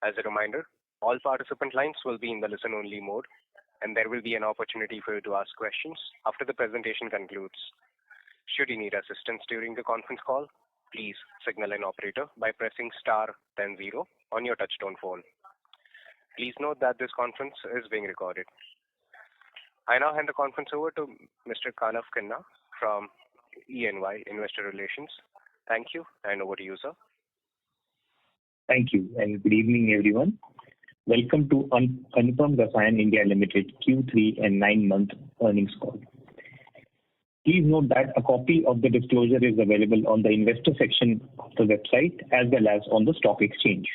As a reminder, all participant lines will be in the listen-only mode, and there will be an opportunity for you to ask questions after the presentation concludes. Should you need assistance during the conference call, please signal an operator by pressing star then 0 on your touchtone phone. Please note that this conference is being recorded. I now hand the conference over to Mr. Kanav Khanna from EY Investor Relations. Thank you, and over to you, sir. Thank you, and good evening, everyone. Welcome to Anupam Rasayan India Limited Q3 and 9-month earnings call. Please note that a copy of the disclosure is available on the investor section of the website as well as on the stock exchange.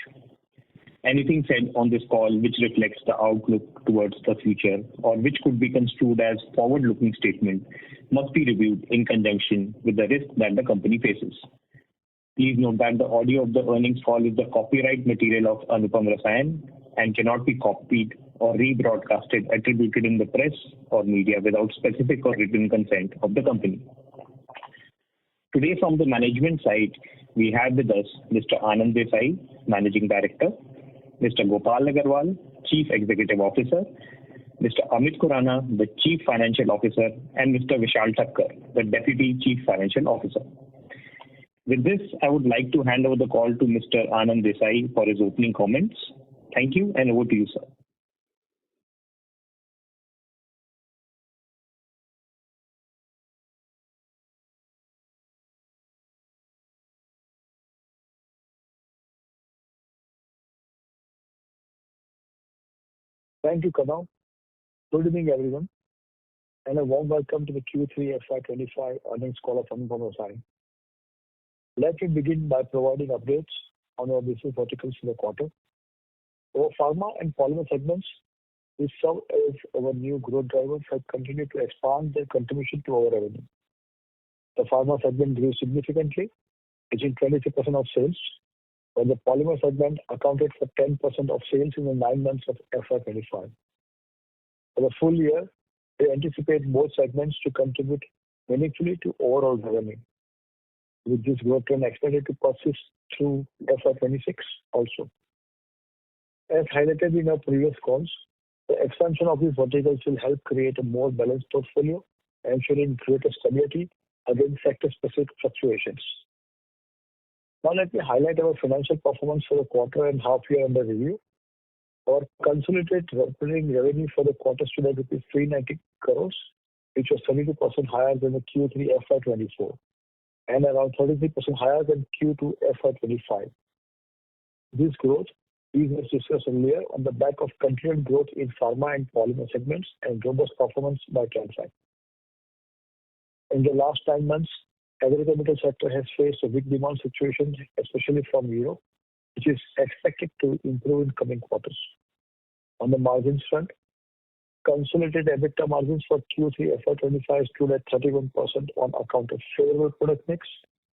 Anything said on this call which reflects the outlook towards the future or which could be construed as forward-looking statement must be reviewed in conjunction with the risk that the company faces. Please note that the audio of the earnings call is the copyright material of Anupam Rasayan and cannot be copied or rebroadcasted, attributed in the press or media without specific or written consent of the company. Today from the management side, we have with us Mr. Anand Desai, Managing Director, Mr. Gopal Agarwal, Chief Executive Officer, Mr. Amit Khurana, the Chief Financial Officer, and Mr. Vishal Thakkar, the Deputy Chief Financial Officer. With this, I would like to hand over the call to Mr. Anand Desai for his opening comments. Thank you, and over to you, sir. Thank you, Kanav. Good evening, everyone, and a warm welcome to the Q3FY25 earnings call of Anupam Rasayan. Let me begin by providing updates on our business verticals for the quarter. Our pharma and polymer segments, which serve as our new growth drivers, have continued to expand their contribution to our revenue. The pharma segment grew significantly, reaching 23% of sales, while the polymer segment accounted for 10% of sales in the 9 months of FY25. For the full year, we anticipate both segments to contribute meaningfully to overall revenue, with this growth trend expected to persist through FY26 also. As highlighted in our previous calls, the expansion of these verticals will help create a more balanced portfolio, ensuring greater stability against sector-specific fluctuations. Now let me highlight our financial performance for the quarter and half year under review. Our consolidated operating revenue for the quarter stood at rupees 390 crores, which was 32% higher than the Q3 FY24 and around 33% higher than Q2 FY25. This growth is, as discussed earlier, on the back of continued growth in pharma and polymer segments and robust performance by trendlyne. In the last 9 months, agrochemical sector has faced a weak demand situation, especially from Europe, which is expected to improve in coming quarters. On the margins front, consolidated EBITDA margins for Q3 FY25 stood at 31% on account of favorable product mix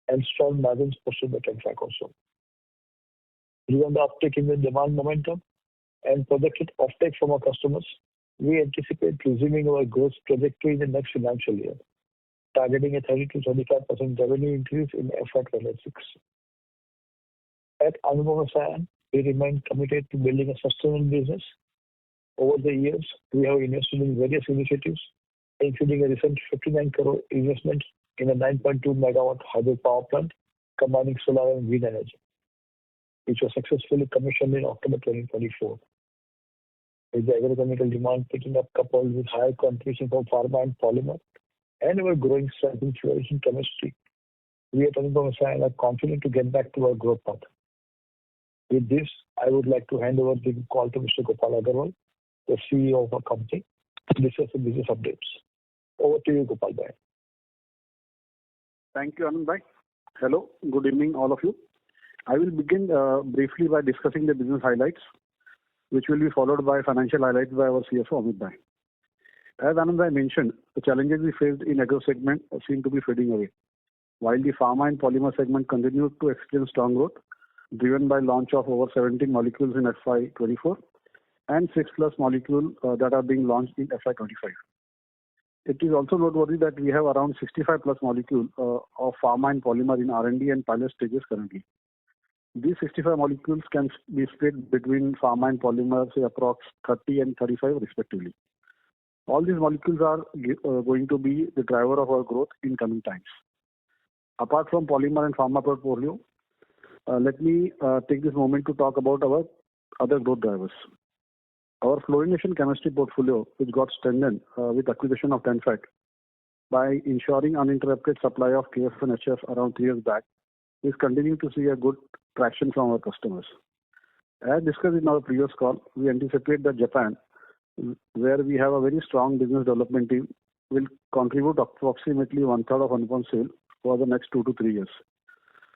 and strong margins posted by trendlyne also. Given the uptick in the demand momentum and projected offtake from our customers, we anticipate resuming our growth trajectory in the next financial year, targeting a 30-35% revenue increase in FY26. At Anupam Rasayan, we remain committed to building a sustainable business. Over the years, we have invested in various initiatives, including a recent 59 crore investment in a 9.2 megawatt hybrid power plant combining solar and wind energy, which was successfully commissioned in October 2024. With the agrochemical demand picking up coupled with higher contribution from pharma and polymer and our growing strength in fluorination chemistry, we at Anupam Rasayan are confident to get back to our growth path. With this, I would like to hand over the call to Mr. Gopal Agarwal, the CEO of our company, to discuss the business updates. Over to you, Gopal Bhai. Thank you, Anand Bhai. Hello, good evening, all of you. I will begin briefly by discussing the business highlights, which will be followed by financial highlights by our CFO, Amit Bhai. As Anand Bhai mentioned, the challenges we faced in agro segment seem to be fading away, while the pharma and polymer segment continued to experience strong growth, driven by launch of over 17 molecules in FY24 and 6 plus molecules that are being launched in FY25. It is also noteworthy that we have around 65 plus molecules of pharma and polymer in R&D and pilot stages currently. These 65 molecules can be split between pharma and polymer, say approx 30 and 35 respectively. All these molecules are going to be the driver of our growth in coming times. Apart from polymer and pharma portfolio, let me take this moment to talk about our other growth drivers. Our fluorination chemistry portfolio, which got strengthened with acquisition of Tenfet by ensuring uninterrupted supply of KF and HF around 3 years back, is continuing to see a good traction from our customers. As discussed in our previous call, we anticipate that Japan, where we have a very strong business development team, will contribute approximately one-third of Anupam sale for the next 2 to 3 years,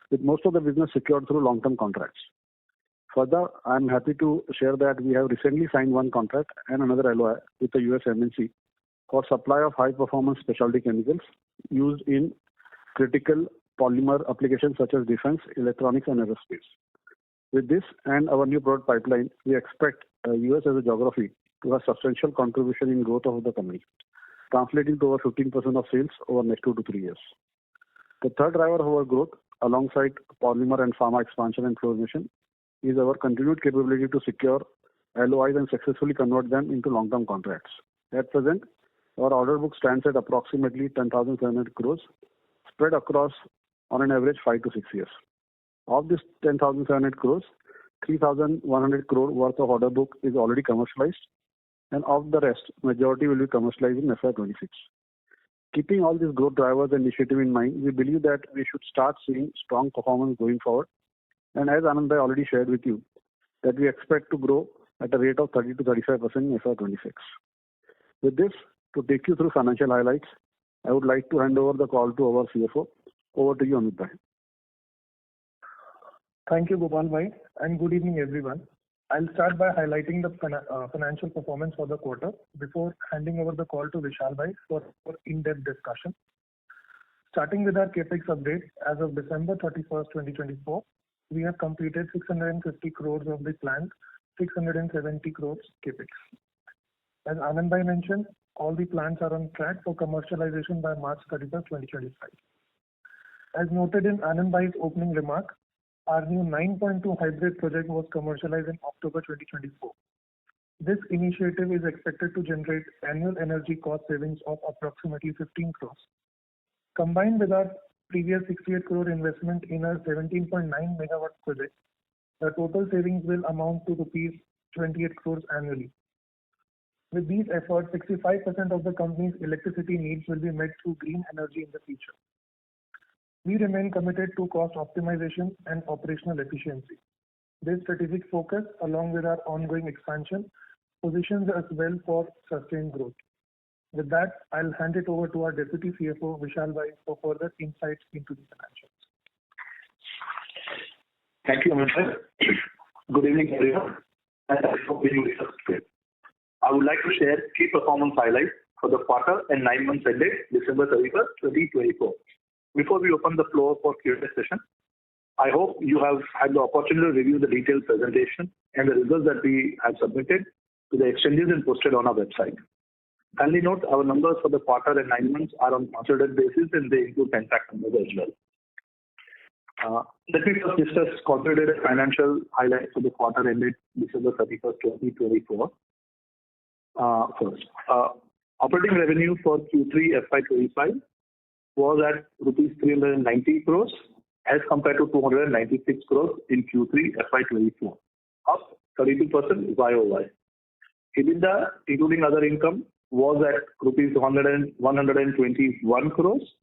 with most of the business secured through long-term contracts. Further, I am happy to share that we have recently signed one contract and another LOI with the US MNC for supply of high-performance specialty chemicals used in critical polymer applications such as defense, electronics, and aerospace. With this and our new product pipeline, we expect US as a geography to have substantial contribution in growth of the company, translating to over 15% of sales over the next 2 to 3 years. The third driver of our growth, alongside polymer and pharma expansion and fluorination, is our continued capability to secure LOIs and successfully convert them into long-term contracts. At present, our order book stands at approximately 10,700 crores, spread across on an average 5 to 6 years. Of this 10,700 crores, 3,100 crore worth of order book is already commercialized, and of the rest, majority will be commercialized in FY26. Keeping all these growth drivers and initiative in mind, we believe that we should start seeing strong performance going forward. And as Anand already shared with you, that we expect to grow at a rate of 30 to 35% in FY26. With this, to take you through financial highlights, I would like to hand over the call to our CFO. Over to you, Amit. Thank you, Gopal Bhai, and good evening, everyone. I'll start by highlighting the financial performance for the quarter before handing over the call to Vishal Bhai for in-depth discussion. Starting with our CAPEX update, as of December 31st, 2024, we have completed 650 crores of the planned 670 crores CAPEX. As Anand Bhai mentioned, all the plants are on track for commercialization by March 31st, 2025. As noted in Anand Bhai's opening remark, our new 9.2 hybrid project was commercialized in October 2024. This initiative is expected to generate annual energy cost savings of approximately 15 crores. Combined with our previous 68 crore investment in a 17.9 megawatt project, the total savings will amount to rupees 28 crores annually. With these efforts, 65% of the company's electricity needs will be met through green energy in the future. We remain committed to cost optimization and operational efficiency. This strategic focus, along with our ongoing expansion, positions us well for sustained growth. With that, I'll hand it over to our Deputy CFO, Vishal Bhai, for further insights into the financials. Thank you, Amit. Good evening, everyone. And thanks for being with us today. I would like to share key performance highlights for the quarter and 9 months ended December 31st, 2024. Before we open the floor for Q&A session, I hope you have had the opportunity to review the detailed presentation and the results that we have submitted to the exchanges and posted on our website. Kindly note, our numbers for the quarter and 9 months are on consolidated basis and they include Tenfet numbers as well. Let me first discuss consolidated financial highlights for the quarter ended December 31st, 2024. First, operating revenue for Q3FY25 was at rupees 390 crores as compared to 296 crores in Q3FY24, up 32% YOY. EBITDA, including other income, was at rupees 121 crores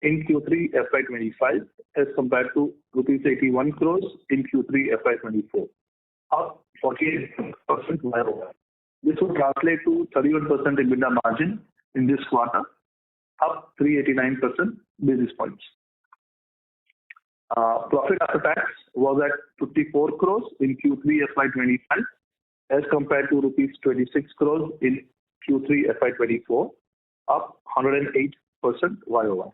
in Q3FY25 as compared to rupees 81 crores in Q3FY24, up 48% YOY. This would translate to 31% EBITDA margin in this quarter, up 389 basis points. Profit after tax was at 54 crores in Q3FY25 as compared to rupees 26 crores in Q3FY24, up 108% YOY.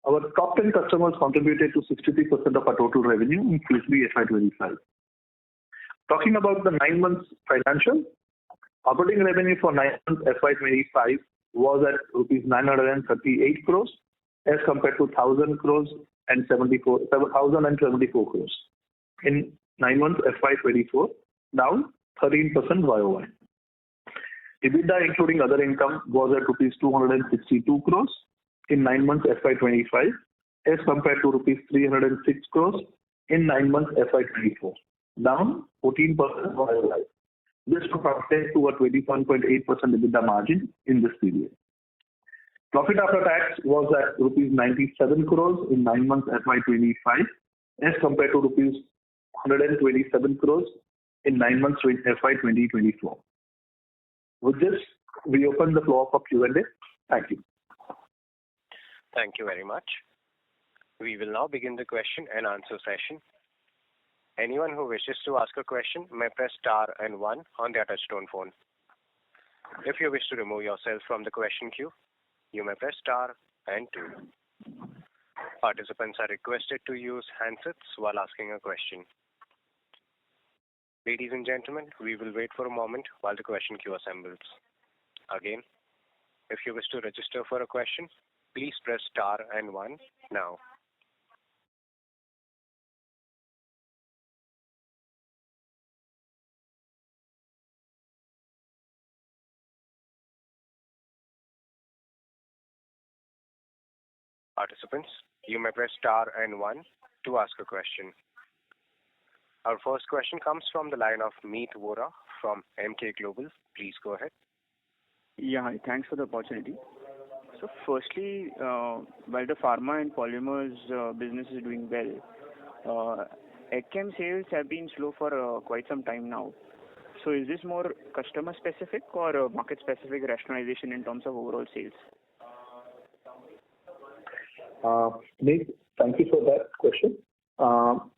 Our top 10 customers contributed to 63% of our total revenue in Q3FY25. Talking about the 9 months financial, operating revenue for 9 months FY25 was at rupees 938 crores as compared to 1,000 crores and 1,074 crores. in 9 months FY24, down 13% YOY. EBITDA including other income was at rupees 262 crores in 9 months FY25 as compared to rupees 306 crores in 9 months FY24, down 14% YOY. This translates to a 21.8% EBITDA margin in this period. Profit after tax was at rupees 97 crores in 9 months FY25 as compared to rupees 127 crores in 9 months FY2024. With this, we open the floor for Q&A. Thank you. Thank you very much. We will now begin the question and answer session. Anyone who wishes to ask a question may press star and 1 on their touchtone phone. If you wish to remove yourself from the question queue, you may press star and 2. Participants are requested to use handsets while asking a question. Ladies and gentlemen, we will wait for a moment while the question queue assembles. Again, if you wish to register for a question, please press star and 1 now. Participants, you may press star and 1 to ask a question. Our first question comes from the line of Meet Vora from MK Global. Please go ahead. Yeah, hi. Thanks for the opportunity. So firstly, while the pharma and polymers business is doing well, AgChem sales have been slow for quite some time now. So is this more customer specific or market specific rationalization in terms of overall sales? Meet, thank you for that question.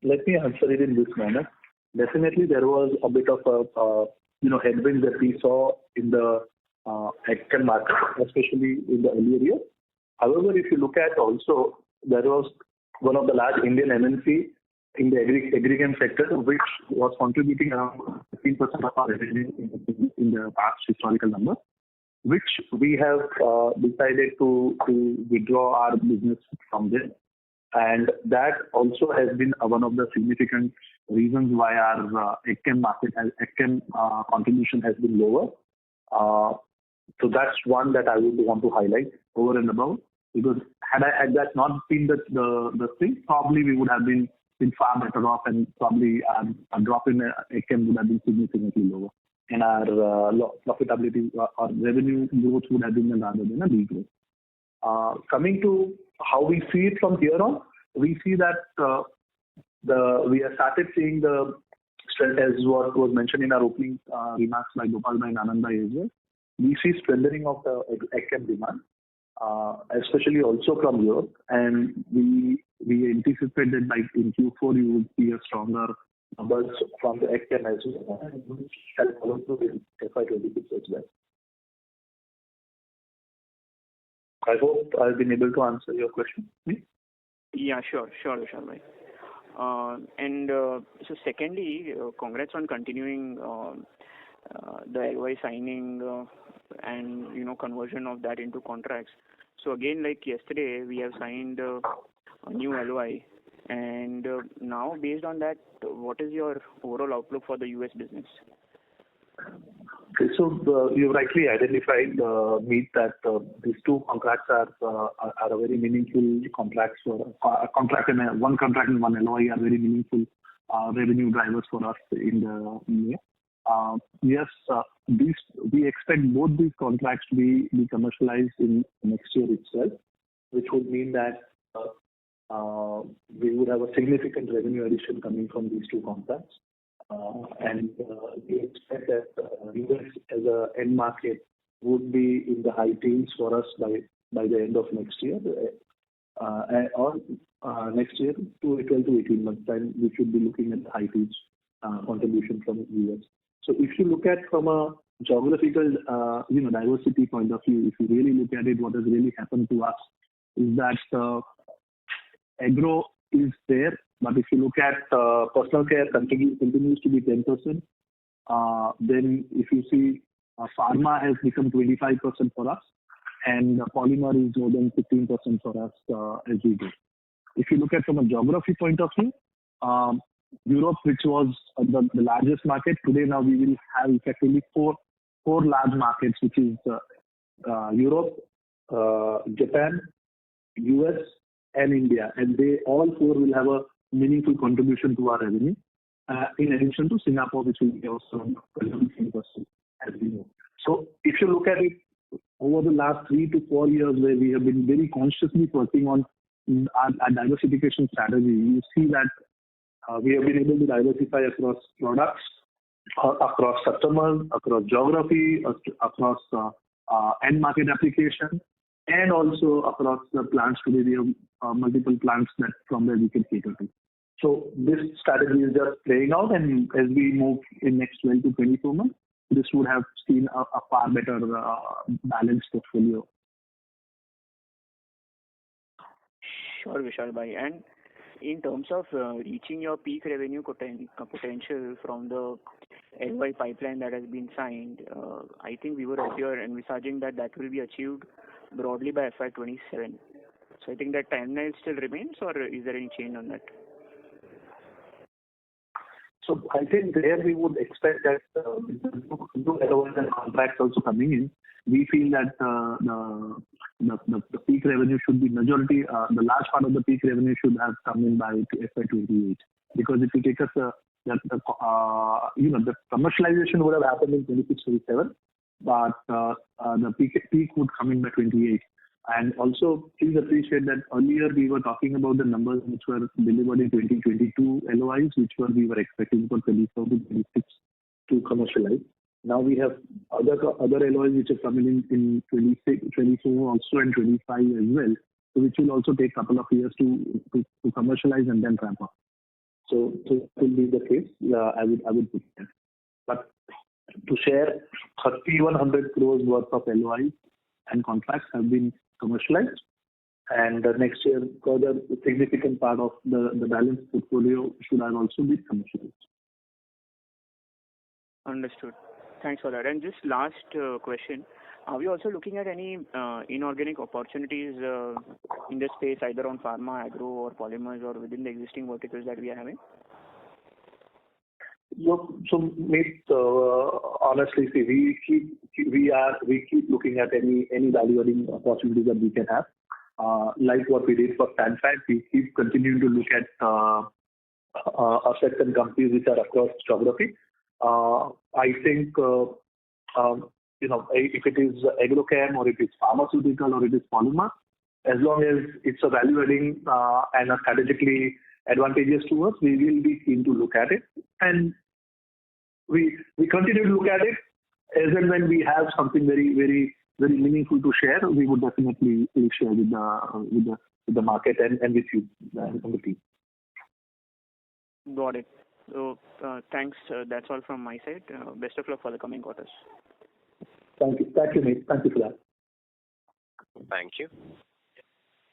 Let me answer it in this manner. Definitely, there was a bit of a headwind that we saw in the AgChem market, especially in the earlier year. However, if you look at also, there was one of the large Indian MNC in the agrichem sector, which was contributing around 15% of our revenue in the past historical number, which we have decided to withdraw our business from there. And that also has been one of the significant reasons why our AgChem contribution has been lower. So that's one that I would want to highlight over and above, because had that not been the thing, probably we would have been far better off, and probably a drop in AgChem would have been significantly lower, and our profitability or revenue growth would have been rather than a degrowth. Coming to how we see it from here on, we see that we have started seeing the strength, as what was mentioned in our opening remarks by Gopal and Anand as well. We see strengthening of the AgChem demand, especially also from Europe, and we anticipate that by in Q4 you will see a stronger numbers from the AgChem as well, which shall follow through in FY26 as well. I hope I've been able to answer your question. Yeah, sure, Vishal. And so secondly, congrats on continuing the LOI signing and conversion of that into contracts. So again, like yesterday, we have signed a new LOI, and now based on that, what is your overall outlook for the US business? Okay, so you rightly identified, Meet, that these two contracts are a very meaningful contracts. One contract and one LOI are very meaningful revenue drivers for us in the year. Yes, we expect both these contracts to be commercialized in next year itself, which would mean that we would have a significant revenue addition coming from these two contracts. And we expect that US as an end market would be in the high teens for us by the end of next year, or next year to 12 to 18 months time, we should be looking at the high teens contribution from US. So if you look at from a geographical diversity point of view, if you really look at it, what has really happened to us is that agro is there. But if you look at personal care continues to be 10%. Then if you see pharma has become 25% for us, and polymer is more than 15% for us as we go. If you look at from a geography point of view, Europe, which was the largest market. Today now we will have effectively four large markets, which is Europe, Japan, US, and India, and they all four will have a meaningful contribution to our revenue. In addition to Singapore, which will be also 20% as we know. So if you look at it over the last 3 to 4 years, where we have been very consciously working on our diversification strategy, you see that we have been able to diversify across products, across customers, across geography, across end market application, and also across the plants. Today we have multiple plants that from where we can cater to. So this strategy is just playing out, and as we move in next 12 to 24 months, this would have seen a far better balanced portfolio. Sure, Vishal bhai. And in terms of reaching your peak revenue potential from the LY pipeline that has been signed, I think we were earlier envisaging that will be achieved broadly by FY27. So I think that timeline still remains, or is there any change on that? So I think there we would expect that new LOIs and contracts also coming in. We feel that the peak revenue should be majority. The large part of the peak revenue should have come in by FY28. Because if you take us, the commercialization would have happened in 26, 27, but the peak would come in by 28. And also, please appreciate that earlier we were talking about the numbers which were delivered in 2022 LOIs, which we were expecting for 24 to 26 to commercialize. Now we have other LOIs which are coming in 26, 24 also, and 25 as well, so which will also take a couple of years to commercialize and then ramp up. So it will be the case. I would put that. But to share, 3,100 crores worth of LOIs and contracts have been commercialized, and next year further a significant part of the balance portfolio should have also been commercialized. Understood. Thanks for that. And just last question, are we also looking at any inorganic opportunities in this space, either on pharma, agro, or polymers, or within the existing verticals that we are having? So, mate, honestly, see, we keep looking at any value-adding opportunities that we can have. Like what we did for Stanford, we keep continuing to look at assets and companies which are across geography. I think if it is agrochem, or if it's pharmaceutical, or it is polymer, as long as it's a value-adding and a strategically advantageous to us, we will be keen to look at it. And we continue to look at it as and when we have something very, very, very meaningful to share. We would definitely share with the market and with you and the team. Got it. So thanks. That's all from my side. Best of luck for the coming quarters. Thank you, mate. Thank you for that. Thank you.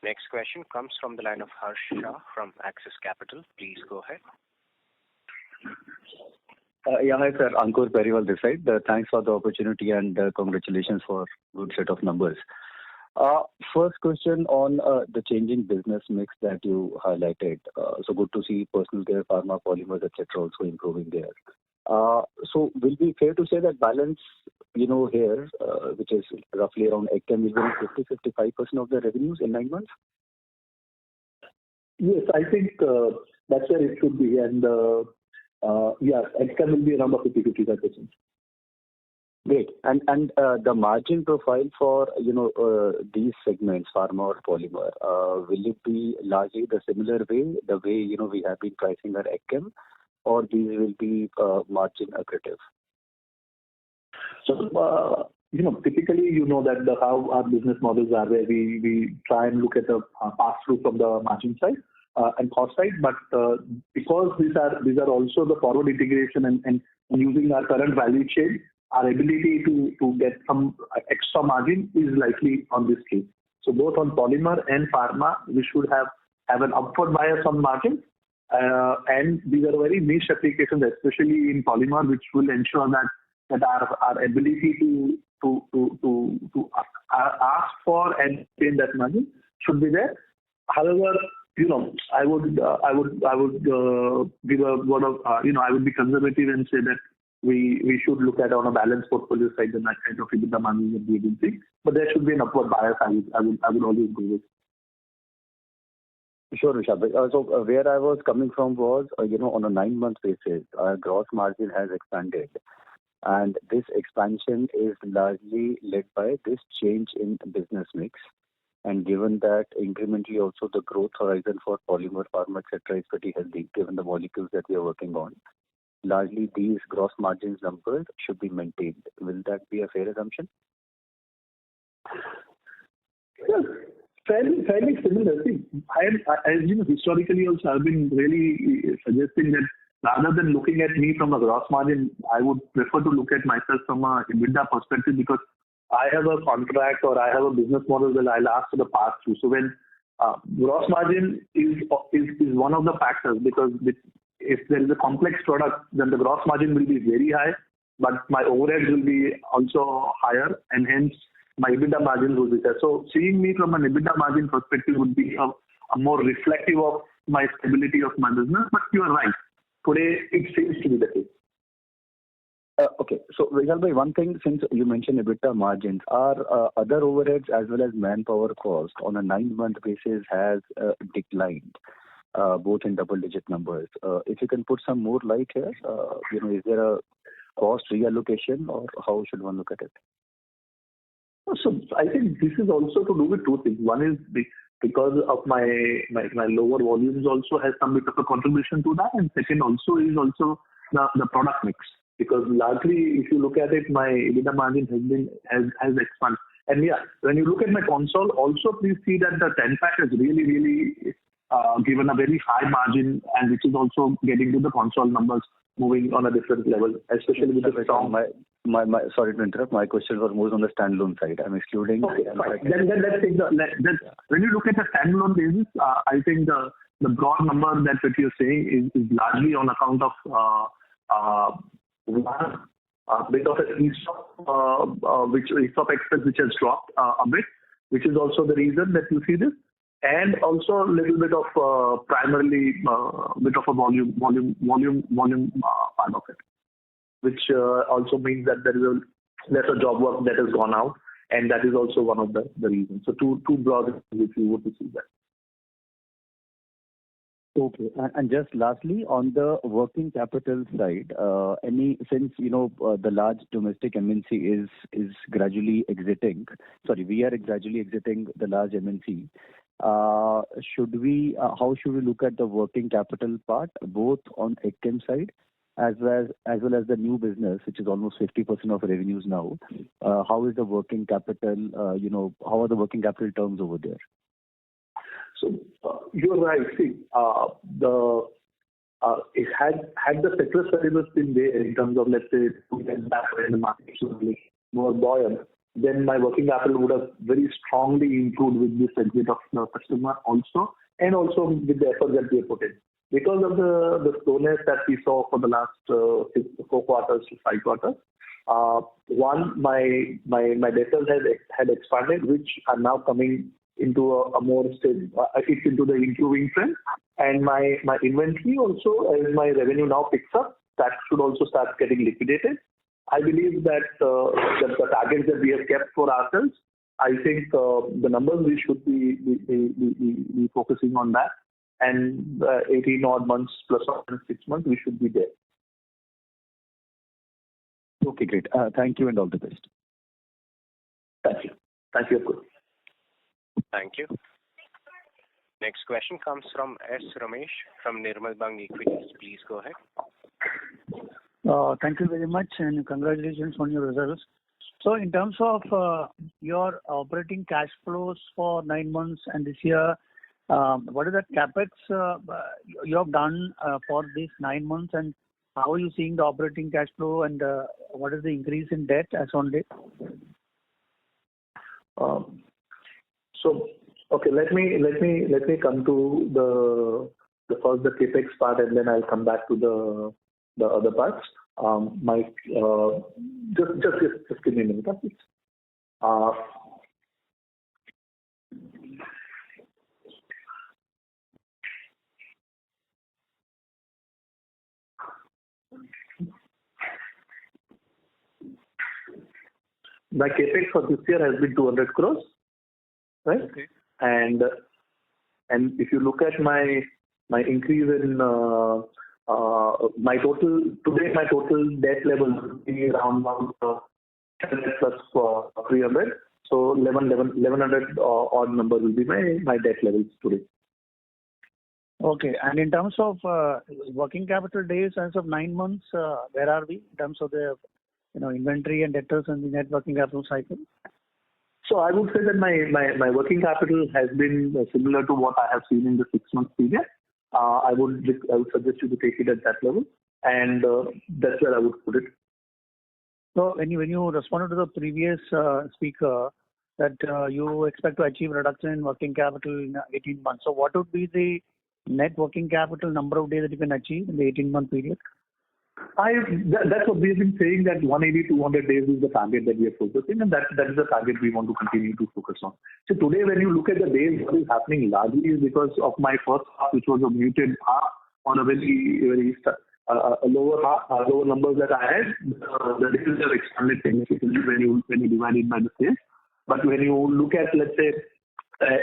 Next question comes from the line of Harsh Shah from Axis Capital. Please go ahead. Yeah, hi sir. Ankur Periwal this side. Thanks for the opportunity and congratulations for good set of numbers. First question on the changing business mix that you highlighted. So good to see personal care, pharma, polymers, etc. also improving there. So will it be fair to say that balance, here, which is roughly around AgChem, is around 50-55% of the revenues in 9 months? Yes, I think that's where it should be. And yeah, AgChem will be around 50-55%. Great. And the margin profile for these segments, pharma or polymer, will it be largely the similar way, the way we have been pricing our AgChem, or these will be margin accretive? So typically that how our business models are, where we try and look at the pass through from the margin side and cost side, but because these are also the forward integration and using our current value chain, our ability to get some extra margin is likely on this case. So both on polymer and pharma, we should have an upward bias on margin, and these are very niche applications, especially in polymer, which will ensure that our ability to ask for and obtain that margin should be there. However, I would give a word of, I would be conservative and say that we should look at on a balanced portfolio side than that kind of EBITDA margin that we will see. But there should be an upward bias. I would always go with. Sure, Vishal. So where I was coming from was, on a 9-month basis, our gross margin has expanded. And this expansion is largely led by this change in business mix. And given that incrementally also the growth horizon for polymer, pharma, etc. is pretty healthy, given the molecules that we are working on, largely these gross margins numbers should be maintained. Will that be a fair assumption? Yes, fairly similar. See, as you know, historically also I've been really suggesting that rather than looking at me from a gross margin, I would prefer to look at myself from a EBITDA perspective, because I have a contract or I have a business model that I'll ask for the pass through. So when gross margin is one of the factors, because if there is a complex product, then the gross margin will be very high, but my overheads will be also higher, and hence my EBITDA margin will be there. So seeing me from an EBITDA margin perspective would be a more reflective of my stability of my business. But you are right. Today it seems to be the case. Okay. So, Vishal, one thing, since you mentioned EBITDA margins, are other overheads as well as manpower cost on a 9-month basis has declined, both in double-digit numbers. If you can put some more light here, is there a cost reallocation, or how should one look at it? So I think this is also to do with two things. One is because of my lower volumes also has some bit of a contribution to that, and second also is the product mix. Because largely, if you look at it, my EBITDA margin has expanded. And yeah, when you look at my console, also please see that the 10-pack has really given a very high margin, and which is also getting to the console numbers moving on a different level, especially with the strong. Sorry to interrupt. My question was more on the standalone side. I'm excluding. Okay, fine. Then let's take when you look at the standalone basis, I think the broad number that what you're saying is largely on account of one bit of an ESOP expense which has dropped a bit, which is also the reason that you see this, and also a little bit of primarily bit of a volume part of it, which also means that there is a lesser job work that has gone out, and that is also one of the reasons. So two broad reasons if you were to see that. Okay. And just lastly, on the working capital side, since the large domestic MNC is gradually exiting. Sorry, we are gradually exiting the large MNC. How should we look at the working capital part, both on ECM side as well as the new business, which is almost 50% of revenues now? How is the working capital? How are the working capital terms over there? So you're right. See, it had the ceteris paribus been there in terms of, let's say, 2 years back when the market was more buoyant, then my working capital would have very strongly improved with this exit of the customer also, and also with the effort that we have put in. Because of the slowness that we saw for the last 4 quarters to 5 quarters, one, my debtors had expanded, which are now coming into a more stable, it's into the improving trend, and my inventory also, as my revenue now picks up, that should also start getting liquidated. I believe that the targets that we have kept for ourselves, I think the numbers we should be focusing on that, and 18 odd months plus or 6 months we should be there. Okay, great. Thank you and all the best. Thank you. Thank you. Thank you. Next question comes from S. Ramesh from Nirmal Bang Equities. Please go ahead. Thank you very much, and congratulations on your results. So in terms of your operating cash flows for 9 months and this year, what is the capex you have done for these 9 months, and how are you seeing the operating cash flow, and what is the increase in debt as on date? So okay, let me come to the first the capex part, and then I'll come back to the other parts. Just give me a minute, please. my capex for this year has been 200 crores, right? Okay. And if you look at my increase in my total debt level will be around 700 plus 300. So 1100 odd number will be my debt levels today. Okay. And in terms of working capital days as of 9 months, where are we in terms of the inventory and debtors and the net working capital cycle? So I would say that my working capital has been similar to what I have seen in the 6 month period. I would suggest you to take it at that level, and that's where I would put it. So when you responded to the previous speaker that you expect to achieve reduction in working capital in 18 months. So what would be the net working capital number of days that you can achieve in the 18-month period? That's what we've been saying, that 180, 200 days is the target that we are focusing, and that is the target we want to continue to focus on. So today, when you look at the days, what is happening largely is because of my first half, which was a muted half on a very lower numbers that I had. The days have expanded significantly when you divide it by the sales. But when you look at, let's say,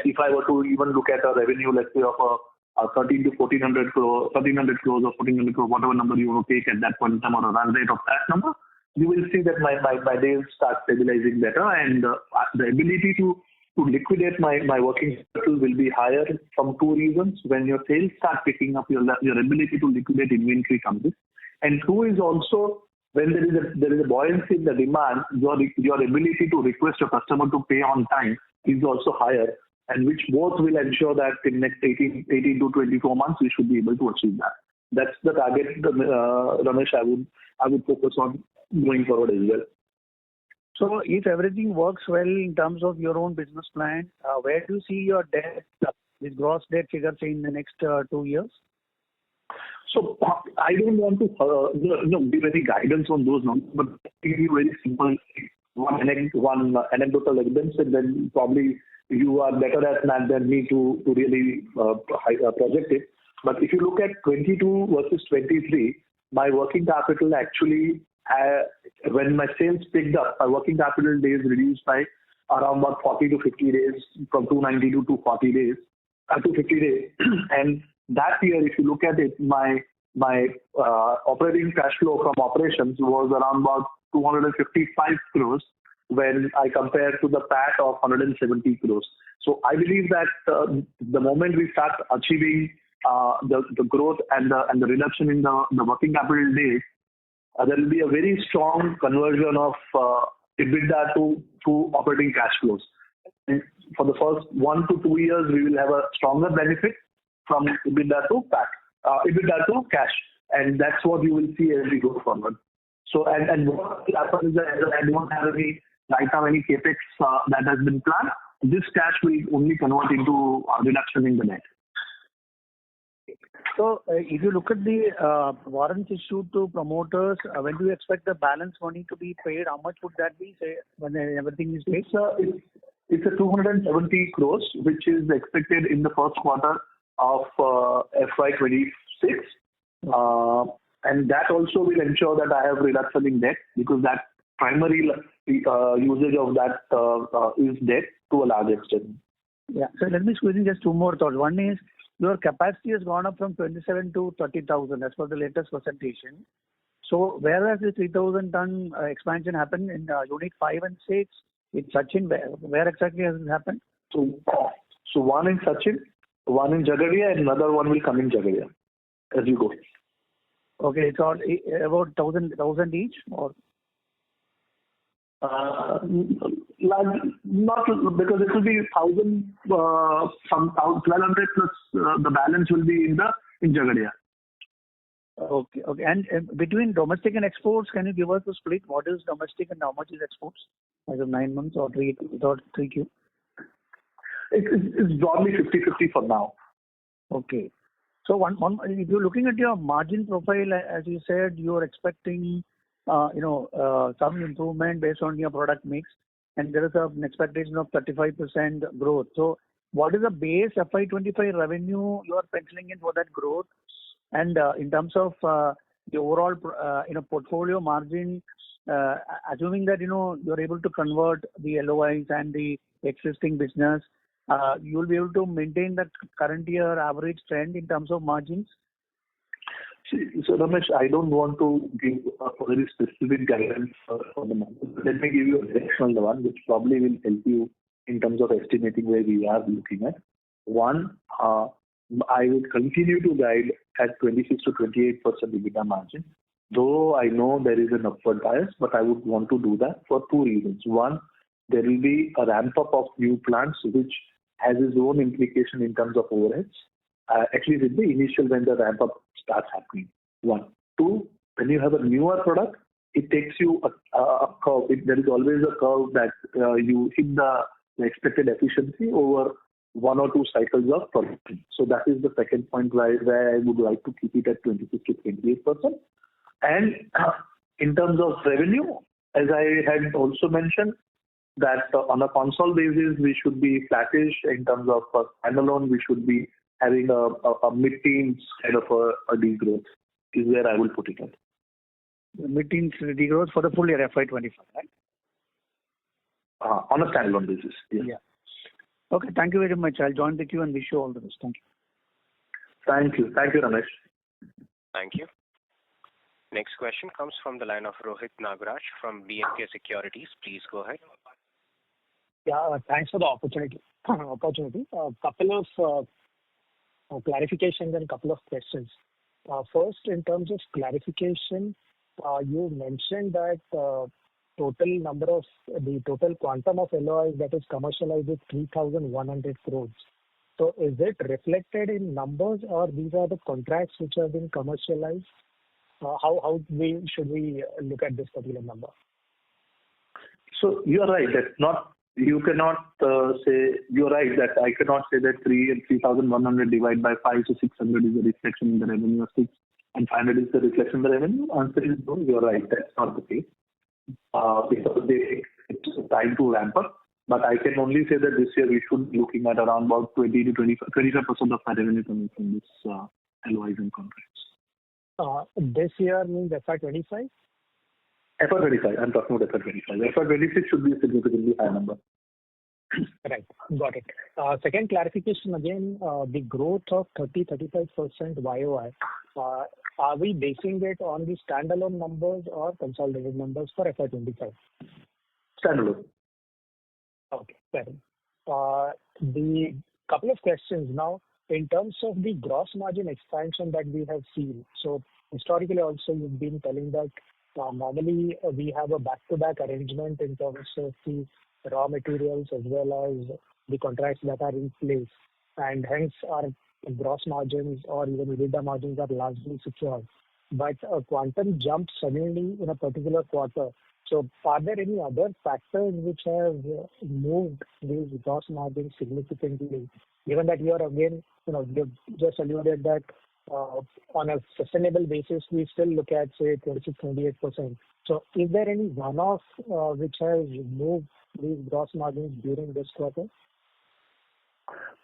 if I were to even look at a revenue, let's say of a 13 to 1400 crore, 1300 crores or 1400 crore, whatever number you want to take at that point in time, or a run rate of that number, you will see that my days start stabilizing better, and the ability to liquidate my working capital will be higher from two reasons. When your sales start picking up, your ability to liquidate inventory comes in, and two is also when there is a buoyancy in the demand, your ability to request a customer to pay on time is also higher, and which both will ensure that in next 18 to 24 months we should be able to achieve that. That's the target, Ramesh. I would focus on going forward as well. So if everything works well in terms of your own business plan, where do you see your debt, this gross debt figure, say in the next 2 years? So I don't want to give any guidance on those numbers, but give you very simple one anecdotal evidence, and then probably you are better at math than me to really project it. But if you look at 22 versus 23, my working capital actually, when my sales picked up, my working capital days reduced by around about 40 to 50 days, from 290 to 240 days, 250 days. And that year, if you look at it, my operating cash flow from operations was around about 255 crores when I compare to the PAT of 170 crores. So I believe that the moment we start achieving the growth and the reduction in the working capital days, there will be a very strong conversion of EBITDA to operating cash flows. And for the first 1 to 2 years, we will have a stronger benefit from EBITDA to PAT, EBITDA to cash, and that's what you will see as we go forward. So and what happens is that I don't have any capex that has been planned. This cash will only convert into reduction in the net. So if you look at the warrants issued to promoters, when do you expect the balance money to be paid? How much would that be, say, when everything is paid? It's a 270 crores, which is expected in the first quarter of FY26. And that also will ensure that I have reduction in debt, because that primary usage of that is debt to a large extent. Yeah. So let me squeeze in just two more thoughts. One is your capacity has gone up from 27 to 30,000 as per the latest presentation. So where has the 3,000 ton expansion happened? In unit 5 and 6? In Sachin, where exactly has it happened? So one in Sachin, one in Jagadia, and another one will come in Jagadia as you go. Okay, it's all about 1,000 each, or? Not because it will be 1,000, some 1,200 plus the balance will be in Jagadia. Okay. And between domestic and exports, can you give us the split? What is domestic and how much is exports as of 9 months or 3Q? It's broadly 50-50 for now. Okay. So if you're looking at your margin profile, as you said, you are expecting some improvement based on your product mix, and there is an expectation of 35% growth. So what is the base FY25 revenue you are penciling in for that growth? And in terms of the overall portfolio margin, assuming that, you're able to convert the LOIs and the existing business, you'll be able to maintain that current year average trend in terms of margins? So Ramesh, I don't want to give a very specific guidance for the numbers. Let me give you a directional one, which probably will help you in terms of estimating where we are looking at. One, I would continue to guide at 26 to 28% EBITDA margin. Though I know there is an upward bias, but I would want to do that for two reasons. One, there will be a ramp up of new plants, which has its own implication in terms of overheads. At least in the initial when the ramp up starts happening. One. Two, when you have a newer product, it takes you a curve. There is always a curve that you hit the expected efficiency over one or two cycles of production. So that is the second point where I would like to keep it at 26 to 28%. And in terms of revenue, as I had also mentioned, that on a console basis, we should be flattish. In terms of standalone, we should be having a mid-teens kind of a degrowth is where I will put it at. Mid-teens degrowth for the full year FY25, right? On a standalone basis, yes. Yeah. Okay, thank you very much. I'll join the queue and wish you all the best. Thank you. Thank you. Thank you, Ramesh. Thank you. Next question comes from the line of Rohit Nagraj from B&K Securities. Please go ahead. Yeah, thanks for the opportunity. A couple of clarifications and a couple of questions. First, in terms of clarification, you mentioned that the total quantum of LOIs that is commercialized is 3,100 crores. So is it reflected in numbers, or these are the contracts which have been commercialized? How should we look at this particular number? So you are right that you cannot say, you're right that I cannot say that 3,100 divided by 5, so 600 is a reflection in the revenue of 6 and 500 is the reflection in the revenue. Answer is no, you're right, that's not the case. Because it's time to ramp up. But I can only say that this year we should be looking at around about 20 to 25% of my revenue coming from this LOIs and contracts. This year means FY25? FY25, I'm talking about FY25. FY26 should be a significantly higher number. Right, got it. Second clarification again, the growth of 30-35% YOI, are we basing it on the standalone numbers or consolidated numbers for FY25? Standalone. Okay, fair enough. The couple of questions now, in terms of the gross margin expansion that we have seen. So historically also you've been telling that normally we have a back-to-back arrangement in terms of the raw materials as well as the contracts that are in place, and hence our gross margins or even EBITDA margins are largely secure. But a quantum jump suddenly in a particular quarter. So are there any other factors which have moved these gross margins significantly? Given that you are again, you've just alluded that on a sustainable basis, we still look at say 26-28%. So is there any one-off which has moved these gross margins during this quarter?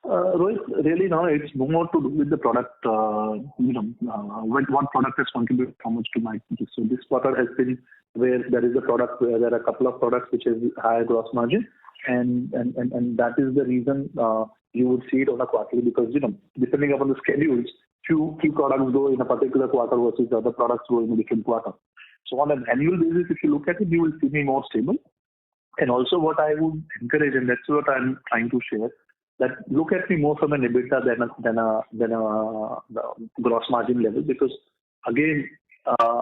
Rohit, really now it's more to do with the product, what product has contributed how much to my. So this quarter has been where there is a product where there are a couple of products which has higher gross margin, and that is the reason you would see it on a quarterly, because depending upon the schedules, few products go in a particular quarter versus the other products go in a different quarter. So on an annual basis, if you look at it, you will see me more stable. And also what I would encourage, and that's what I'm trying to share, that look at me more from an EBITDA than a gross margin level, because again,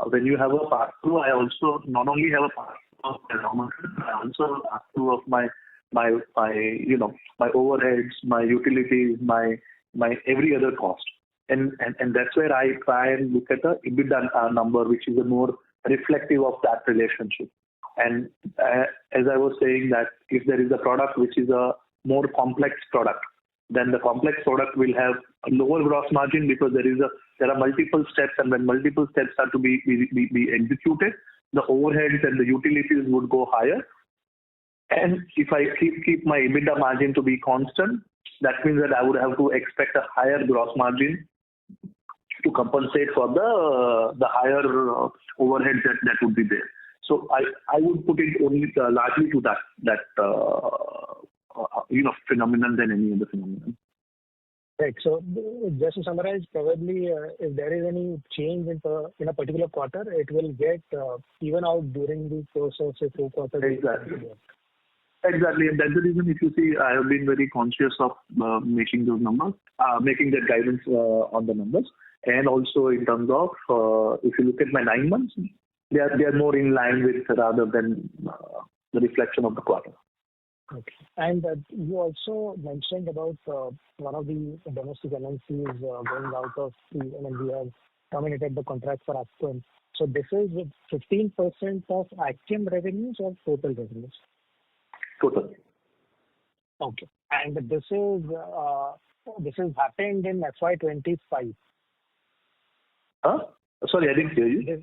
when you have a pass-through, I also not only have a pass-through of my raw material, I also have a pass-through of my overheads, my utilities, my every other cost. And that's where I try and look at the EBITDA number, which is a more reflective of that relationship. And as I was saying, that if there is a product which is a more complex product, then the complex product will have a lower gross margin, because there are multiple steps, and when multiple steps are to be executed, the overheads and the utilities would go higher. And if I keep my EBITDA margin to be constant, that means that I would have to expect a higher gross margin to compensate for the higher overheads that would be there. So I would put it only largely to that phenomenon than any other phenomenon. Right. So just to summarize, probably if there is any change in a particular quarter, it will get even out during the course of say 4 quarters. Exactly, and that's the reason. If you see, I have been very conscious of making those numbers, making that guidance on the numbers, and also in terms of if you look at my 9 months, they are more in line with rather than the reflection of the quarter. Okay. And you also mentioned about one of the domestic MNCs going out of we have terminated the contract for Acton. So this is 15% of Acton revenues or total revenues? Total. Okay. And this is happened in FY25. Huh? Sorry, I didn't hear you.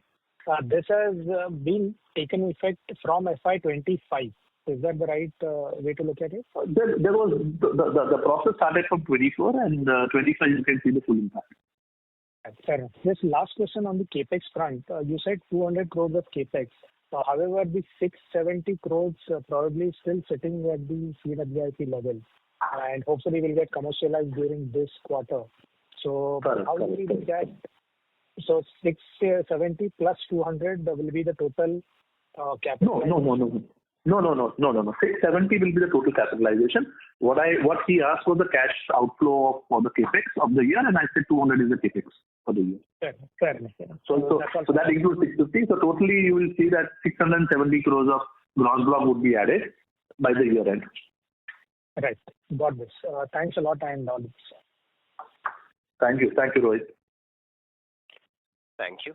This has been taken effect from FY25. Is that the right way to look at it? There was the process started from 24 and 25 you can see the full impact. Fair enough. This last question on the capex front. You said 200 crores of capex. However, the 670 crores probably still sitting at the CWIP level, and hopefully will get commercialized during this quarter. So how will we do that? So 670 plus 200 will be the total capital. No. 670 will be the total capitalization. What he asked was the cash outflow for the capex of the year, and I said 200 is the capex for the year. Fair enough. So that includes 650. So totally you will see that 670 crores of gross block would be added by the year end. Right. Got this. Thanks a lot and all this. Thank you, Rohit. Thank you.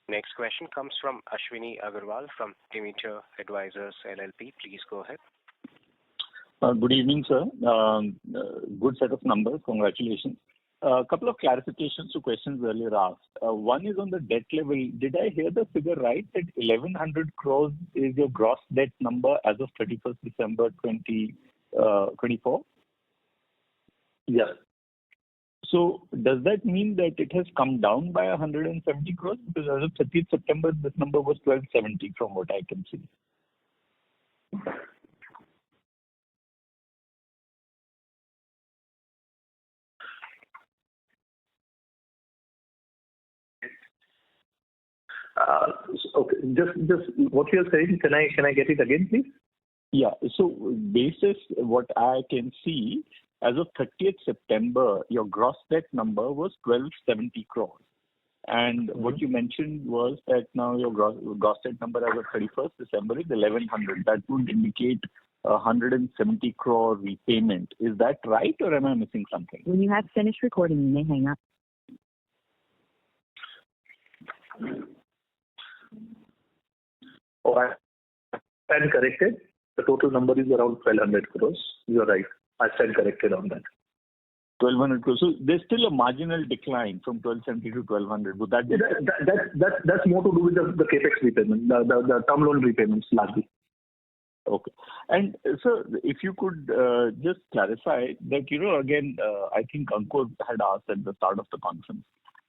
Next question comes from Ashwini Agarwal from Demeter Advisors LLP. Please go ahead. Good evening, sir. Good set of numbers. Congratulations. A couple of clarifications to questions earlier asked. One is on the debt level. Did I hear the figure right that 1,100 crores is your gross debt number as of 31st December 2024? Yes. So does that mean that it has come down by 170 crores? Because as of 30th September, this number was 1,270 from what I can see. Okay. Just what you're saying, can I get it again, please? Yeah. So basis what I can see, as of 30th September, your gross debt number was 1,270 crores. And what you mentioned was that now your gross debt number as of 31st December is 1,100. That would indicate 170 crore repayment. Is that right, or am I missing something? When you have finished recording, you may hang up. Oh, I stand corrected. The total number is around 1,200 crores. You're right. I stand corrected on that. 1,200 crores. So there's still a marginal decline from 1,270 to 1,200. Would that be? That's more to do with the capex repayment, the term loan repayments largely. Okay. And so if you could just clarify that, again, I think Ankur had asked at the start of the conference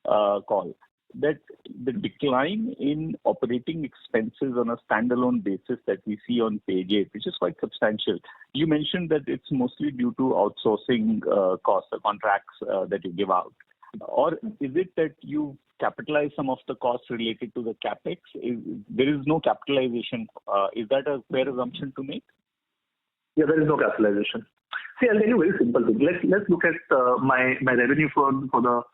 call that the decline in operating expenses on a standalone basis that we see on page 8, which is quite substantial. You mentioned that it's mostly due to outsourcing costs, the contracts that you give out. Or is it that you capitalize some of the costs related to the capex? There is no capitalization. Is that a fair assumption to make? Yeah, there is no capitalization. See, I'll tell you a very simple thing. Let's look at my revenue for the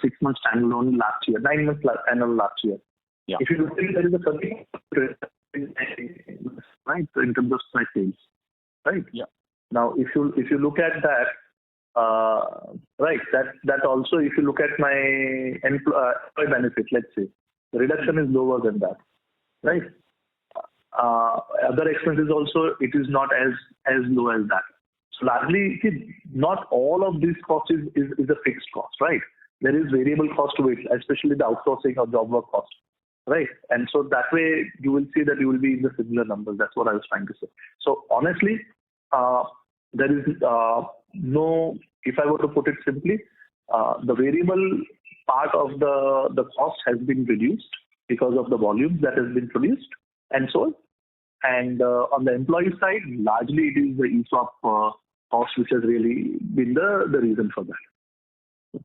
6 months standalone last year, 9 months annual last year. Yeah. If you look at it, there is a 30% right in terms of my sales, right? Yeah. Now, if you look at that, right, that also if you look at my employee benefit, let's say, the reduction is lower than that, right? Other expenses also, it is not as low as that. So largely, not all of this cost is a fixed cost, right? There is variable cost to it, especially the outsourcing or job work cost, right? And so that way you will see that you will be in the similar numbers. That's what I was trying to say. So honestly, there is no, if I were to put it simply, the variable part of the cost has been reduced, because of the volumes that has been produced and sold. And on the employee side, largely it is the ESOP cost which has really been the reason for that.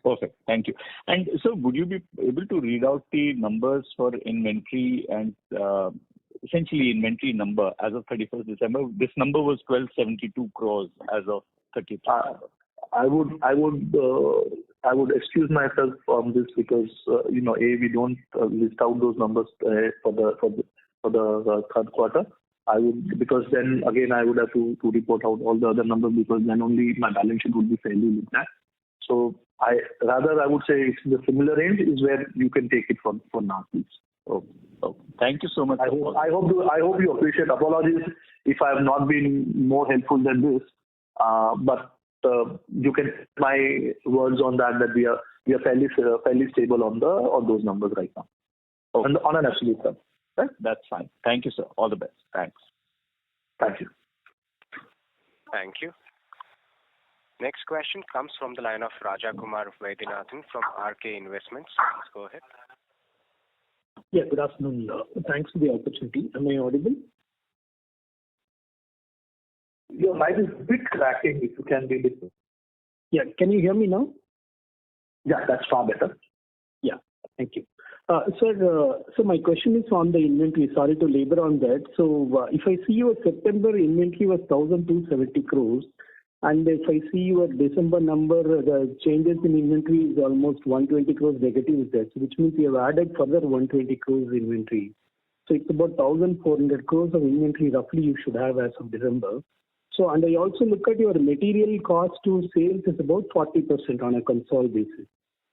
Perfect. Thank you. And so would you be able to read out the numbers for inventory and essentially inventory number as of 31st December? This number was 1272 crores as of 30th December. I would excuse myself from this because we don't list out those numbers for the third quarter. Because then again I would have to report out all the other numbers, because then only my balance sheet would be fairly looked at. So I would say it's the similar range is where you can take it for now, please. Okay. Thank you so much. I hope you appreciate. Apologies if I have not been more helpful than this, but you can take my words on that we are fairly stable on those numbers right now. Okay. And on an absolute term. Right? That's fine. Thank you, sir. All the best. Thanks. Thank you. Thank you. Next question comes from the line of Raja Kumar Vaidyanathan from RK Investments. Please go ahead. Yeah, good afternoon. Thanks for the opportunity. Am I audible? Your mic is a bit cracking, if you can be listening. Yeah, can you hear me now? Yeah, that's far better. Yeah, thank you. Sir, so my question is on the inventory. Sorry to labor on that. So if I see your September inventory was 1,270 crores, and if I see your December number, the changes in inventory is almost 120 crores negative with that, which means you have added further 120 crores inventory. So it's about 1,400 crores of inventory roughly you should have as of December. So, and I also look at your material cost to sales is about 40% on a consolidated basis.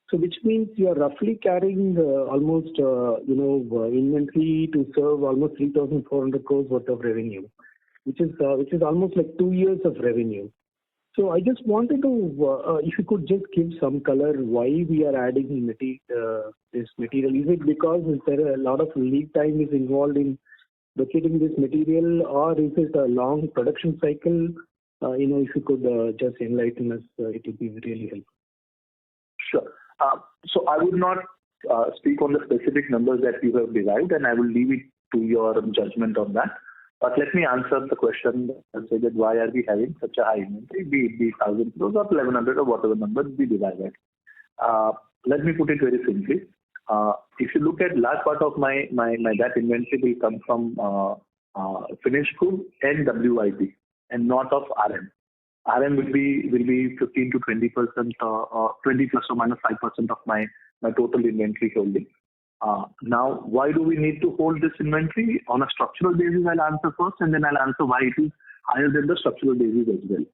So which means you are roughly carrying almost, inventory to serve almost 3,400 crores worth of revenue, which is almost like 2 years of revenue. So I just wanted to, if you could just give some color why we are adding this material. Is it because there a lot of lead time is involved in locating this material, or is it a long production cycle? If you could just enlighten us, it would be really helpful. Sure. So I would not speak on the specific numbers that you have derived, and I will leave it to your judgment on that. But let me answer the question and say that why are we having such a high inventory, be it 1,000 crores or 1,100 or whatever number we derive at. Let me put it very simply. If you look at large part of my that inventory will come from finished good and WIP and not of RM. RM will be 15 to 20%, 20 plus or minus 5% of my total inventory holding. Now, why do we need to hold this inventory? On a structural basis, I'll answer first, and then I'll answer why it is higher than the structural basis as well.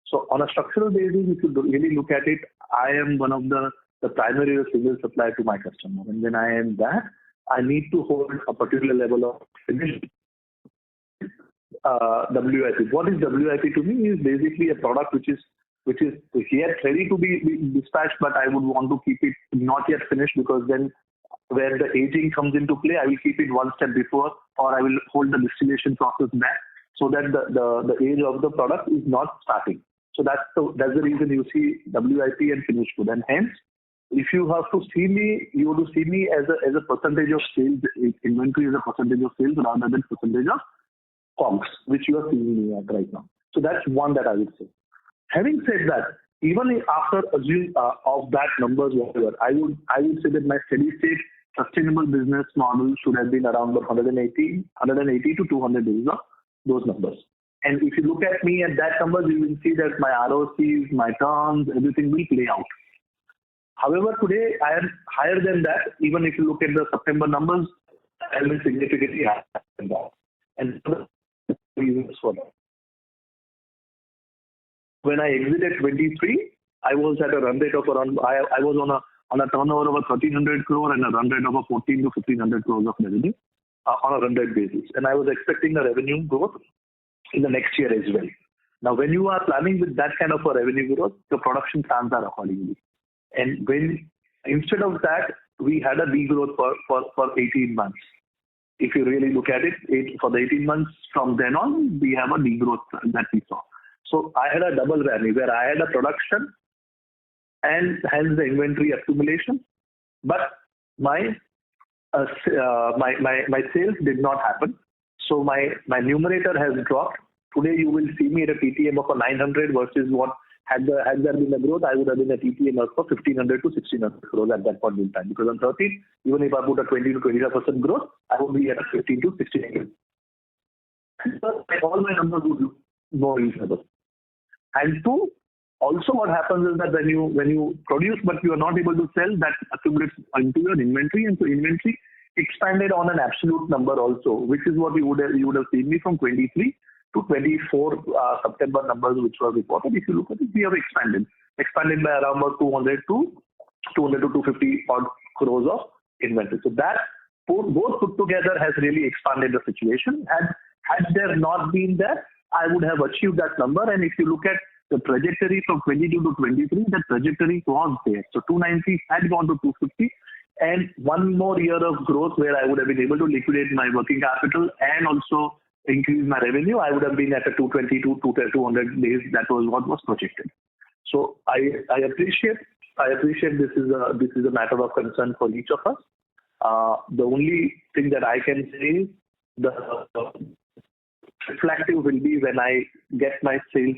So on a structural basis, if you really look at it, I am one of the primary single supplier to my customer. And when I am that, I need to hold a particular level of finished WIP. What is WIP to me is basically a product which is yet ready to be dispatched, but I would want to keep it not yet finished, because then where the aging comes into play, I will keep it one step before, or I will hold the distillation process back so that the age of the product is not starting. So that's the reason you see WIP and finished good. And hence, if you have to see me, you have to see me as a percentage of sales, inventory as a percentage of sales rather than percentage of COGS, which you are seeing me at right now. So that's one that I would say. Having said that, even after assume of that numbers whatever, I would say that my steady state sustainable business model should have been around 180 to 200 days of those numbers. And if you look at me at that numbers, you will see that my ROCs, my turns, everything will play out. However, today I am higher than that. Even if you look at the September numbers, I am significantly higher than that. And the reasons for that. When I exited 23, I was at a run rate of around, I was on a turnover of 1,300 crore and a run rate of 14 to 1,500 crores of revenue on a run rate basis. And I was expecting a revenue growth in the next year as well. Now, when you are planning with that kind of a revenue growth, the production plans are accordingly. And when instead of that, we had a degrowth for 18 months. If you really look at it, for the 18 months from then on, we have a degrowth that we saw. So I had a double whammy where I had a production and hence the inventory accumulation, but my my sales did not happen. So my numerator has dropped. Today you will see me at a TTM of a 900 versus what had there been a growth, I would have been at TTM of 1500 to 1600 crores at that point in time. Because on 13, even if I put a 20 to 25% growth, I would be at a 15 to 1600. All my numbers would look more reasonable. And two, also what happens is that when you produce but you are not able to sell, that accumulates into your inventory, and so inventory expanded on an absolute number also, which is what you would have seen me from 23 to 24 September numbers which were reported. If you look at it, we have expanded by around about 200 to 250 odd crores of inventory. So that both put together has really expanded the situation. Had there not been that, I would have achieved that number. And if you look at the trajectory from 22 to 23, the trajectory was there. So 290 had gone to 250, and one more year of growth where I would have been able to liquidate my working capital and also increase my revenue, I would have been at a 220 to 200 days. That was what was projected. So I appreciate this is a matter of concern for each of us. The only thing that I can say is the reflective will be when I get my sales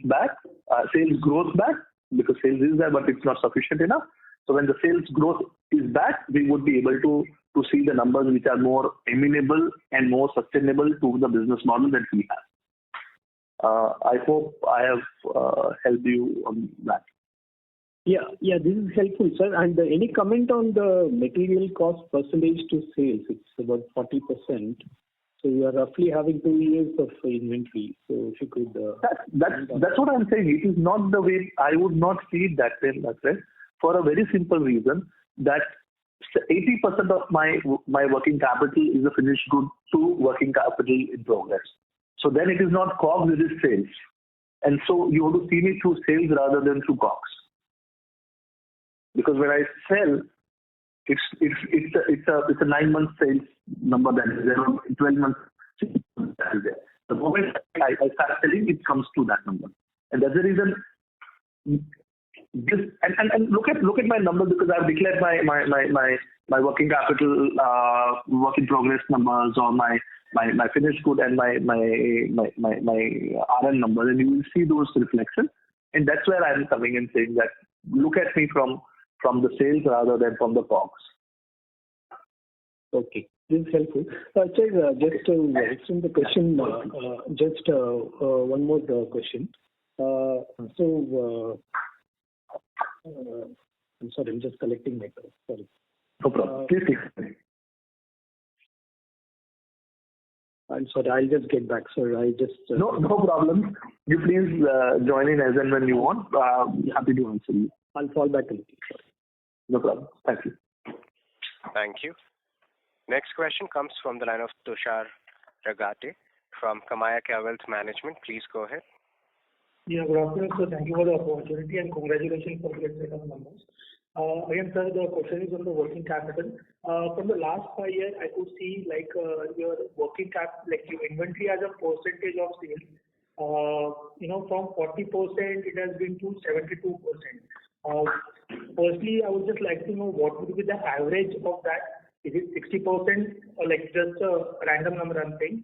growth back, because sales is there but it's not sufficient enough. So when the sales growth is back, we would be able to see the numbers which are more amenable and more sustainable to the business model that we have. I hope I have helped you on that. Yeah, this is helpful, sir. And any comment on the material cost percentage to sales? It's about 40%. So you are roughly having 2 years of inventory. So if you could... That's what I'm saying. It is not the way, I would not see it that way, my friend, for a very simple reason that 80% of my working capital is a finished good to working capital in progress. So then it is not COGS, it is sales. And so you have to see me through sales rather than through COGS. Because when I sell, it's a 9-month sales number that is there, 12 months that is there. The moment I start selling, it comes to that number. And that's the reason. And look at my numbers, because I've declared my working capital work in progress numbers, or my finished good and my RN numbers, and you will see those reflections. And that's where I'm coming and saying that look at me from the sales rather than from the COGS. Okay, this is helpful. Sir, just to extend the question, one more question. I'm sorry, I'm just collecting my thoughts. Sorry. No problem. Please take it. I'm sorry, I'll just get back, sir. No problem. You please join in as and when you want. Happy to answer you. I'll fall back a little. Sorry. No problem. Thank you. Thank you. Next question comes from the line of Tushar Ragate from Kamaya Wealth Management. Please go ahead. Yeah, good afternoon, sir. Thank you for the opportunity and congratulations for the great set of numbers. Again, sir, the question is on the working capital. From the last 5 years, I could see your working cap, your inventory as a percentage of sales. From 40% it has been to 72%. Firstly, I would just like to know what would be the average of that. Is it 60% or just a random number I'm saying?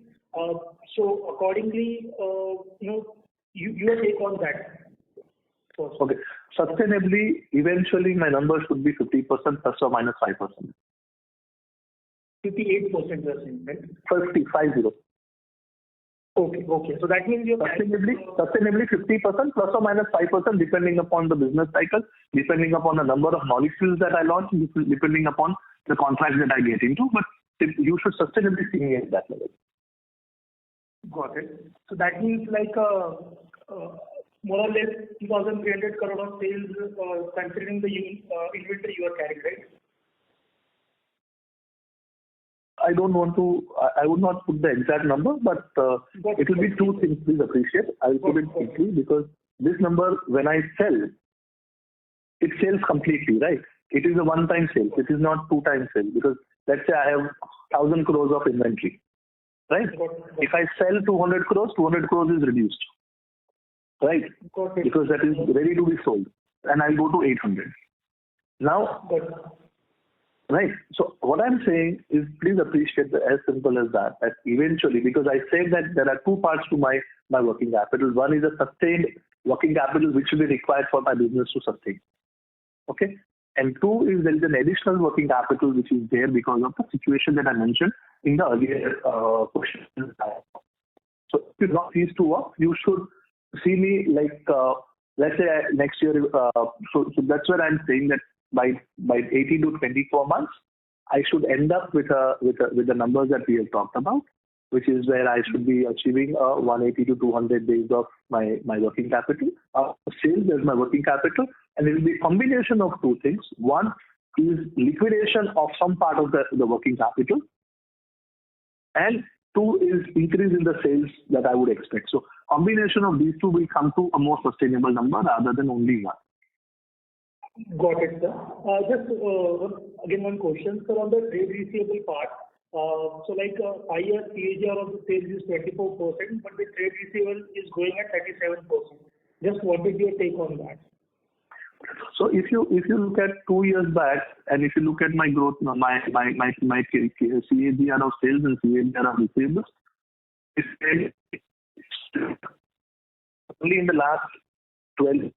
So accordingly, your take on that. First. Okay. Sustainably, eventually my number should be 50% plus or minus 5%. 58% you're saying, right? 50. Okay. So that means you're sustainably 50% plus or minus 5% depending upon the business cycle, depending upon the number of molecules that I launch, depending upon the contracts that I get into. But you should sustainably see me at that level. Got it. So that means more or less 2,300 crore of sales considering the inventory you are carrying, right? I would not put the exact number, but it will be two things. Please appreciate. I will put it quickly, because this number, when I sell, it sells completely, right? It is a one-time sale. It is not two-time sale, because let's say I have 1,000 crores of inventory, right? If I sell 200 crores is reduced, right? Because that is ready to be sold, and I'll go to 800. Now, Right. So what I'm saying is, please appreciate that as simple as that. That eventually, because I said that there are two parts to my working capital. One is a sustained working capital which will be required for my business to sustain. Okay. And two is there is an additional working capital which is there because of the situation that I mentioned in the earlier question. So if you knock these two up, you should see me like let's say next year. So that's where I'm saying that by 18 to 24 months, I should end up with the numbers that we have talked about, which is where I should be achieving 180 to 200 days of my working capital. Sales as my working capital, and it will be a combination of two things. One is liquidation of some part of the working capital, and two is increase in the sales that I would expect. So combination of these two will come to a more sustainable number rather than only one. Got it, sir. Just again one question, sir, on the trade receivable part. So like 5 year CAGR of the sales is 24%, but the trade receivable is growing at 37%. Just wanted your take on that. So if you look at 2 years back, and if you look at my growth, my CAGR of sales and CAGR of receivables, it's only in the last 12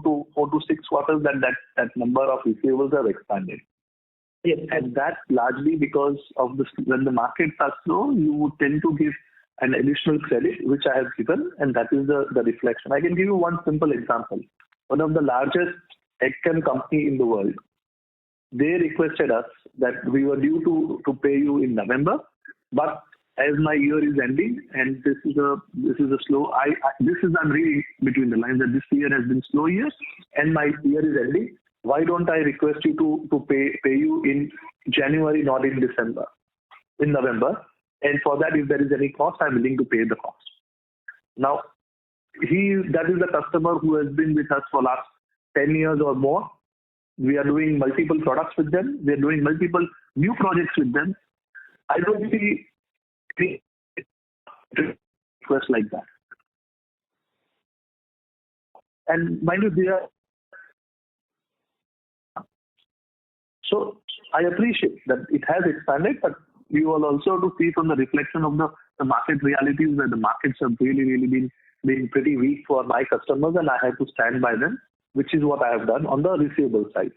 to 4 to 6 quarters that number of receivables have expanded. Yes. And that's largely because of when the markets are slow, you would tend to give an additional credit, which I have given, and that is the reflection. I can give you one simple example. One of the largest agchem company in the world, they requested us that we were due to pay you in November, but as my year is ending and this is a slow, I'm reading between the lines that this year has been slow year and my year is ending. Why don't I request you to pay you in January, not in December, in November? And for that, if there is any cost, I'm willing to pay the cost. Now, that is the customer who has been with us for last 10 years or more. We are doing multiple products with them. We are doing multiple new projects with them. I don't see any request like that. And mind you, they are. So I appreciate that it has expanded, but we will also to see from the reflection of the market realities where the markets have really been pretty weak for my customers, and I have to stand by them, which is what I have done on the receivable side.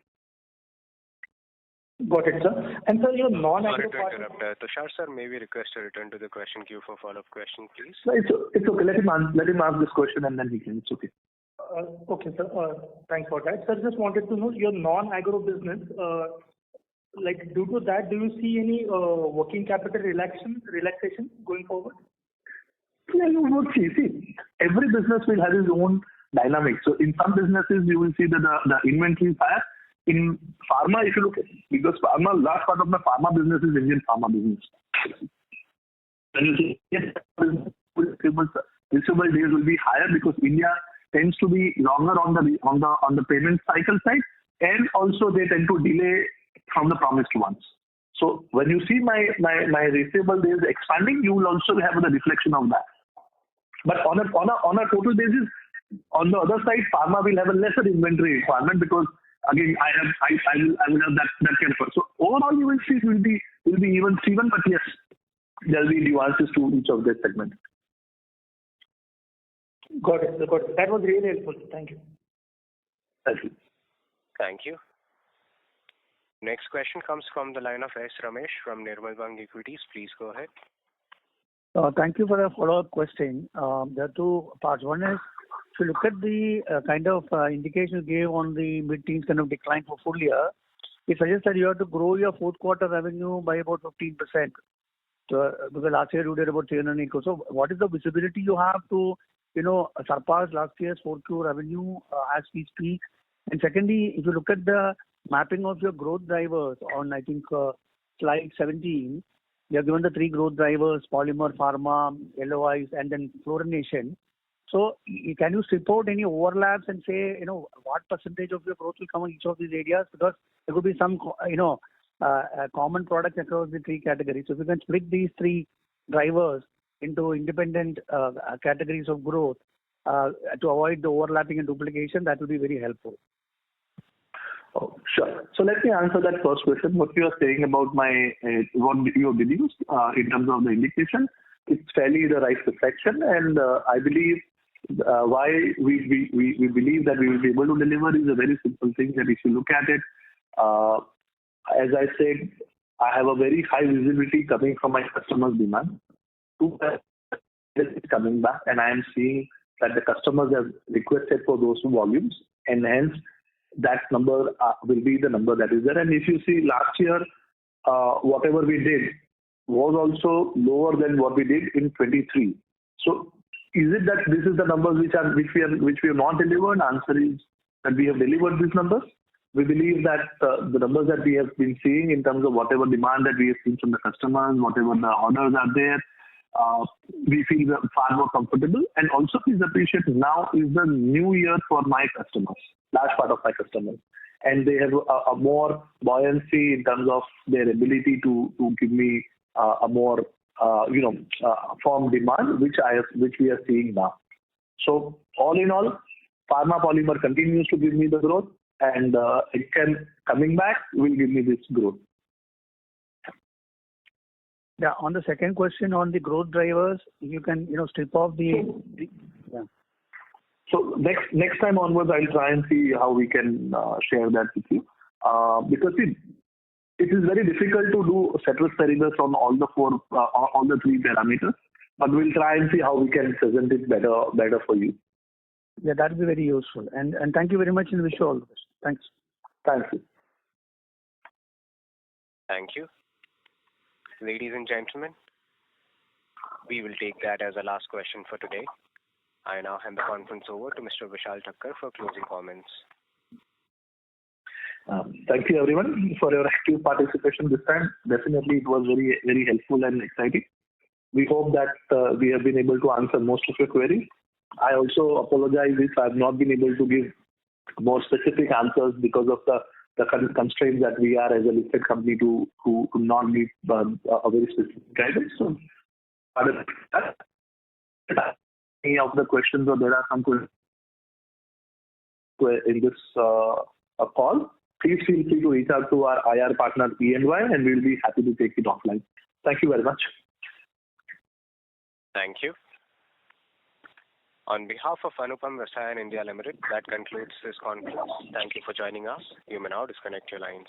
Got it, sir. And sir, your non-agro part... Sorry to interrupt. Tushar sir, may we request to return to the question queue for follow-up question, please? No, it's okay. Let him ask this question and then he can. It's okay. Okay, sir. Thanks for that. Sir, just wanted to know your non-agro business, like due to that, do you see any working capital relaxation going forward? Yeah, you would see. Every business will have its own dynamics. So in some businesses, you will see that the inventory is higher. In pharma, if you look at it, because large part of the pharma business is Indian pharma business. And you see, yes, receivable days will be higher because India tends to be longer on the payment cycle side, and also they tend to delay from the promised ones. So when you see my receivable days expanding, you will also have the reflection of that. But on a total basis, on the other side, pharma will have a lesser inventory requirement because again I will have that kind of. So overall, you will see it will be even Steven, but yes, there will be nuances to each of the segments. Got it. That was really helpful. Thank you. Thank you. Thank you. Next question comes from the line of S. Ramesh from Nirmal Bang Equities. Please go ahead. Thank you for a follow-up question. There are two parts. One is, if you look at the kind of indication you gave on the mid-teens kind of decline for full year, it suggests that you have to grow your fourth quarter revenue by about 15%. Because last year you did about 300 crores. So what is the visibility you have to, surpass last year's 4Q revenue as we speak? And secondly, if you look at the mapping of your growth drivers on, I think, slide 17, you have given the three growth drivers: polymer, pharma, LOIs, and then fluorination. So can you strip out any overlaps and say, what percentage of your growth will come in each of these areas? Because there could be some, common products across the three categories. So if you can split these three drivers into independent categories of growth to avoid the overlapping and duplication, that will be very helpful. Oh, sure. So let me answer that first question. What you are saying about what you have deduced in terms of the indication, it's fairly the right reflection, and I believe why we believe that we will be able to deliver is a very simple thing. That if you look at it, as I said, I have a very high visibility coming from my customers' demand. It's coming back, and I am seeing that the customers have requested for those volumes, and hence that number will be the number that is there. And if you see last year, whatever we did was also lower than what we did in 23. So is it that this is the numbers which we have not delivered? Answer is that we have delivered these numbers. We believe that the numbers that we have been seeing in terms of whatever demand that we have seen from the customers, whatever the orders are there, we feel far more comfortable. And also please appreciate, now is the new year for my customers, large part of my customers. And they have a more buoyancy in terms of their ability to give me a more firm demand, which we are seeing now. So all in all, pharma polymer continues to give me the growth, and it can coming back will give me this growth. Yeah. On the second question on the growth drivers, you can strip off the. Yeah. So next time onwards, I'll try and see how we can share that with you, because it is very difficult to do ceteris paribus on all the three parameters. But we'll try and see how we can present it better for you. Yeah, that would be very useful. And thank you very much, and wish you all the best. Thanks. Thank you. Thank you. Ladies and gentlemen, we will take that as a last question for today. I now hand the conference over to Mr. Vishal Thakkar for closing comments. Thank you everyone for your active participation this time. Definitely it was very, very helpful and exciting. We hope that we have been able to answer most of your queries. I also apologize if I have not been able to give more specific answers because of the constraints that we are as a listed company to not meet a very specific guidance. So, any of the questions, or there are some questions in this call, please feel free to reach out to our IR partner E&Y, and we'll be happy to take it offline. Thank you very much. Thank you. On behalf of Anupam Rasayan India Limited, that concludes this conference. Thank you for joining us. You may now disconnect your lines.